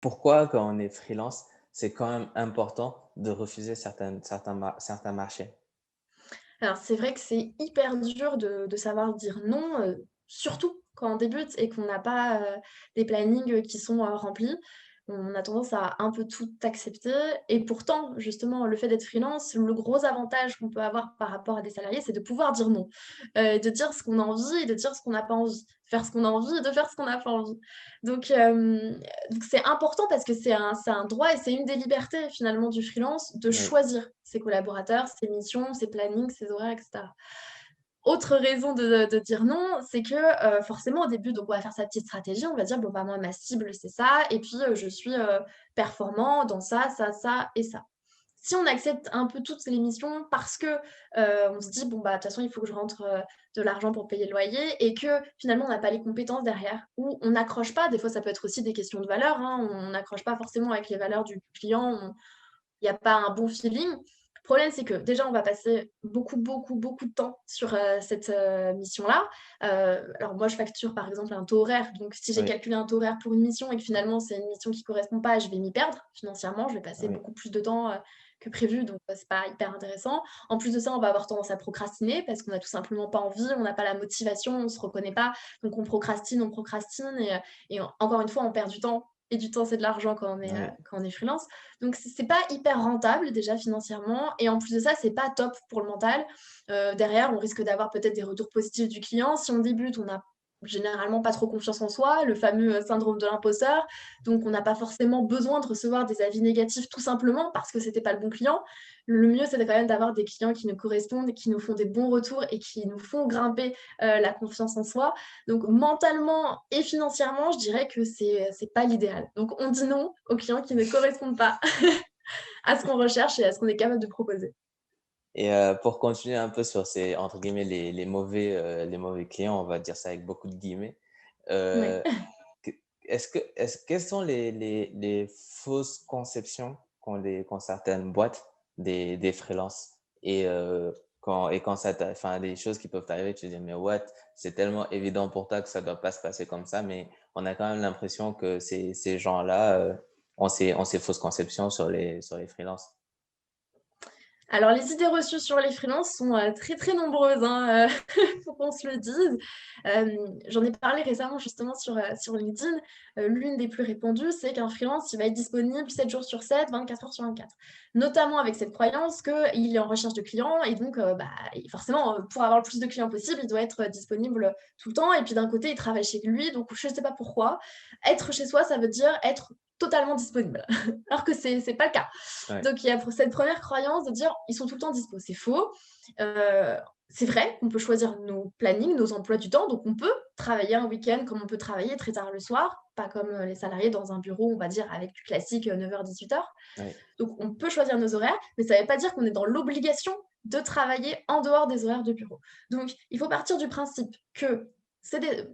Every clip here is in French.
pourquoi quand on est freelance, c'est quand même important de refuser certains marchés? Alors c'est vrai que c'est hyper dur de savoir dire non, surtout quand on débute et qu'on n'a pas, des plannings, qui sont, remplis. On a tendance à un peu tout accepter et pourtant, justement, le fait d'être freelance, le gros avantage qu'on peut avoir par rapport à des salariés, c'est de pouvoir dire non. De dire ce qu'on a envie et de dire ce qu'on n'a pas envie. Faire ce qu'on a envie et de faire ce qu'on n'a pas envie. Donc donc c'est important parce que c'est un droit et c'est une des libertés finalement du freelance de Oui, choisir ses collaborateurs, ses missions, ses plannings, ses horaires et cetera. Autre raison de dire non, c'est que, forcément au début donc on va faire sa petite stratégie, on va dire: «Bon bah moi ma cible c'est ça et puis, je suis, performant dans ça, ça, ça et ça». Si on accepte un peu toutes les missions parce que, on se dit: «Bon, bah, de toute façon, il faut que je rentre, de l'argent pour payer le loyer» et que finalement on n'a pas les compétences derrière ou on n'accroche pas, des fois ça peut être aussi des questions de valeurs, hein, on n'accroche pas forcément avec les valeurs du client, il y a pas un bon feeling. Le problème, c'est que déjà, on va passer beaucoup, beaucoup, beaucoup de temps sur, cette, mission-là. Alors moi, je facture par exemple un taux horaire, donc si j'ai oui, calculé un taux horaire pour une mission et que finalement c'est une mission qui correspond pas, je vais m'y perdre financièrement, je vais passer oui, beaucoup plus de temps, que prévu, donc c'est pas hyper intéressant. En plus de ça, on va avoir tendance à procrastiner parce qu'on a tout simplement pas envie, on n'a pas la motivation, on se reconnaît pas, donc on procrastine et encore une fois, on perd du temps et du temps, c'est de l'argent oui. quand on est freelance. Donc c'est pas hyper rentable déjà financièrement et en plus de ça, c'est pas top pour le mental. Derrière, on risque d'avoir peut-être des retours positifs du client. Si on débute, on a généralement pas trop confiance en soi, le fameux, syndrome de l'imposteur. Donc on n'a pas forcément besoin de recevoir des avis négatifs tout simplement parce que c'était pas le bon client. Le mieux, c'est quand même d'avoir des clients qui nous correspondent et qui nous font des bons retours et qui nous font grimper, la confiance en soi. Donc mentalement et financièrement, je dirais que c'est pas l'idéal. Donc on dit non aux clients qui ne correspondent pas à ce qu'on recherche et à ce qu'on est capable de proposer. Et pour continuer un peu sur ces, entre guillemets, les mauvais clients, on va dire ça avec beaucoup de guillemets. Ouais. Heu, que quelles sont les fausses conceptions qu'ont certaines boîtes des freelances? Et quand enfin, des choses qui peuvent t'arriver, tu te dis: «Mais what? C'est tellement évident pour toi que ça doit pas se passer comme ça», mais on a quand même l'impression que ces gens-là, ont ces fausses conceptions sur les freelances. Alors les idées reçues sur les freelances sont, très, très nombreuses, hein, faut qu'on se le dise. J'en ai parlé récemment justement sur LinkedIn. L'une des plus répandues, c'est qu'un freelance, il va être disponible 7 jours sur 7, 24 heures sur 24. Notamment avec cette croyance qu'il est en recherche de clients et donc, bah, et forcément, pour avoir le plus de clients possible, il doit être, disponible, tout le temps et puis d'un côté, il travaille chez lui, donc je ne sais pas pourquoi. Être chez soi, ça veut dire être totalement disponible, alors que c'est pas le cas. Ouais, Donc il y a cette première croyance de dire: «Ils sont tout le temps dispo». C'est faux. Heu, c'est vrai qu'on peut choisir nos plannings, nos emplois du temps, donc on peut travailler un week-end comme on peut travailler très tard le soir, pas comme, les salariés dans un bureau, on va dire avec du classique, 9h-18h. ouais. Donc on peut choisir nos horaires, mais ça ne veut pas dire qu'on est dans l'obligation de travailler en dehors des horaires de bureau. Donc il faut partir du principe que c'est des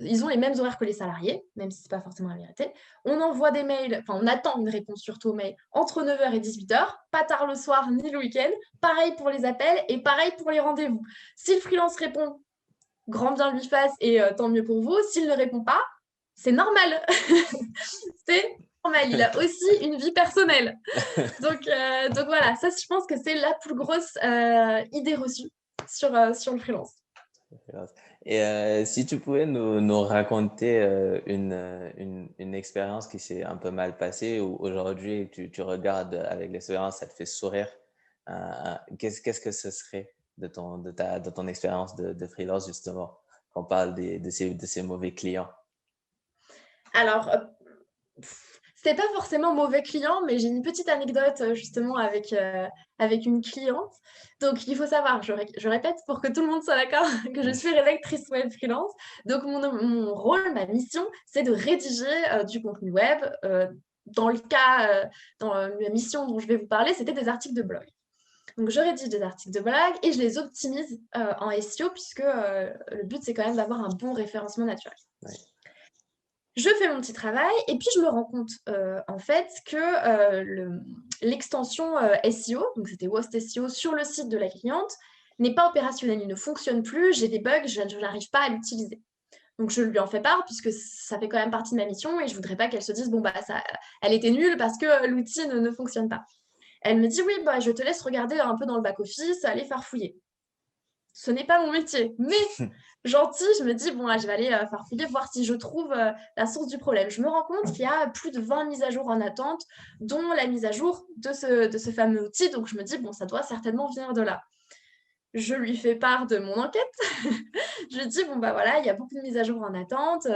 ils ont les mêmes horaires que les salariés, même si c'est pas forcément la vérité. On envoie des mails, enfin on attend une réponse surtout aux mails entre 9h et 18h, pas tard le soir ni le week-end. Pareil pour les appels et pareil pour les rendez-vous. Si le freelance répond, grand bien lui fasse et tant mieux pour vous. S'il ne répond pas, c'est normal. C'est normal, il a aussi une vie personnelle. Donc voilà, ça je pense que c'est la plus grosse, idée reçue sur le freelance. Et si tu pouvais nous raconter, une expérience qui s'est un peu mal passée ou aujourd'hui tu regardes avec l'expérience, ça te fait sourire, qu'est-ce que ce serait de ton expérience de freelance justement? Qu'on parle de ces mauvais clients. Alors, c'était pas forcément mauvais client, mais j'ai une petite anecdote, justement avec une cliente. Donc il faut savoir, je répète pour que tout le monde soit d'accord, que je suis rédactrice web freelance. Donc mon rôle, ma mission, c'est de rédiger, du contenu web. Dans le cas, dans, la mission dont je vais vous parler, c'était des articles de blog. Donc je rédige des articles de blog et je les optimise, en SEO puisque, le but, c'est quand même d'avoir un bon référencement naturel. Ouais, Je fais mon petit travail et puis je me rends compte, en fait que, l'extension, SEO, donc c'était Whost SEO sur le site de la cliente, n'est pas opérationnelle. Il ne fonctionne plus, j'ai des bugs, je n'arrive pas à l'utiliser. Donc je lui en fais part puisque ça fait quand même partie de ma mission et je voudrais pas qu'elle se dise: «Bon, bah, ça elle était nulle parce que l'outil ne fonctionne pas». Elle me dit: «Oui, bah, je te laisse regarder un peu dans le back office, aller farfouiller». Ce n'est pas mon métier, mais gentille, je me dis: «Bon, ah, je vais aller, farfouiller, voir si je trouve, la source du problème». Je me rends compte qu'il y a plus de 20 mises à jour en attente, dont la mise à jour de ce fameux outil, donc je me dis: «Bon, ça doit certainement venir de là». Je lui fais part de mon enquête. Je lui dis: «Bon, bah, voilà, il y a beaucoup de mises à jour en attente,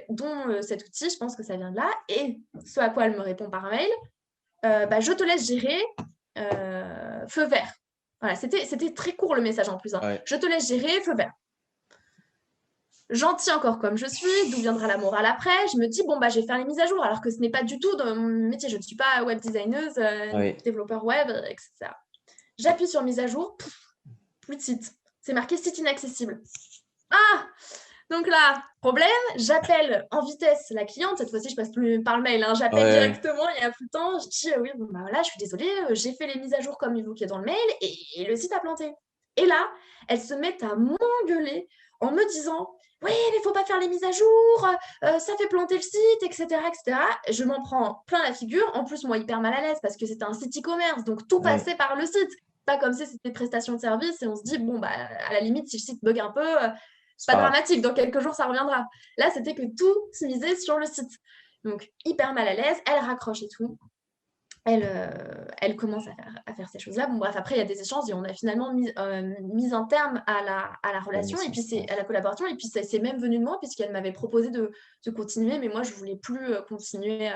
dont, cet outil, je pense que ça vient de là» et ce à quoi elle me répond par mail: «Bah, je te laisse gérer, feu vert». Voilà, c'était très court le message en plus, hein. Ouais. «Je te laisse gérer, feu vert». Gentille encore comme je suis, d'où viendra la morale après? Je me dis: «Bon, bah, je vais faire les mises à jour», alors que ce n'est pas du tout dans mon métier. Je ne suis pas web designeuse, Oui. développeur web, et cetera. J'appuie sur mise à jour, plus de site. C'est marqué site inaccessible. Ah! Donc là, problème, j'appelle en vitesse la cliente. Cette fois-ci, je passe plus par le mail, hein. J'appelle Ouais. directement, il y a plus de temps. Je dis: «Oui, bon, bah, voilà, je suis désolée, j'ai fait les mises à jour comme évoqué dans le mail et le site a planté». Et là, elles se mettent à m'engueuler en me disant: «Oui, mais il faut pas faire les mises à jour, ça fait planter le site» et cetera et cetera. Je m'en prends plein la figure. En plus, moi, hyper mal à l'aise parce que c'était un site e-commerce, donc tout Ouais. passait par le site. Pas comme si c'était une prestation de service et on se dit: «Bon, bah, à la limite, si le site bug un peu, C'est pas pas grave. dramatique, dans quelques jours, ça reviendra». Là, c'était que tout se misait sur le site. Donc hyper mal à l'aise, elle raccroche et tout. Elle commence à faire ces choses-là. Bon bref, après il y a des échanges et on a finalement mis un terme à la La relation et mission. puis c'est Ouais. à la collaboration et puis c'est même venu de moi puisqu'elle m'avait proposé de continuer, mais moi je voulais plus, continuer,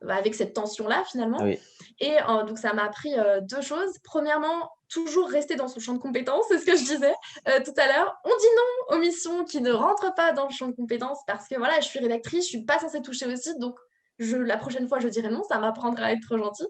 avec cette tension-là finalement Oui. et donc ça m'a appris, 2 choses. Premièrement, toujours rester dans son champ de compétences, c'est ce que je disais, tout à l'heure. On dit non aux missions qui ne rentrent pas dans le champ de compétences parce que voilà, je suis rédactrice, je suis pas censée toucher au site, donc la prochaine fois, je dirai non, ça m'apprendra à être gentille.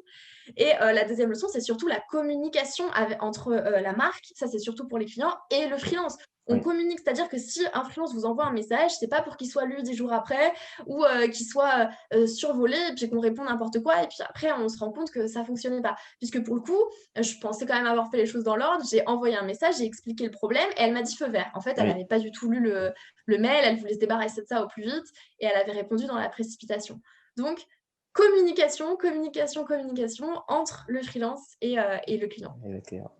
Et la deuxième leçon, c'est surtout la communication entre la marque, ça c'est surtout pour les clients, et le freelance. On Oui. communique, c'est-à-dire que si un freelance vous envoie un message, c'est pas pour qu'il soit lu 10 jours après ou qu'il soit survolé et puis qu'on répond n'importe quoi et puis après on se rend compte que ça fonctionnait pas. Puisque pour le coup, je pensais quand même avoir fait les choses dans l'ordre, j'ai envoyé un message, j'ai expliqué le problème et elle m'a dit feu vert. En fait, elle Oui. n'avait pas du tout lu le mail, elle voulait se débarrasser de ça au plus vite et elle avait répondu dans la précipitation. Donc, communication, communication, communication entre le freelance et le client. Et le client.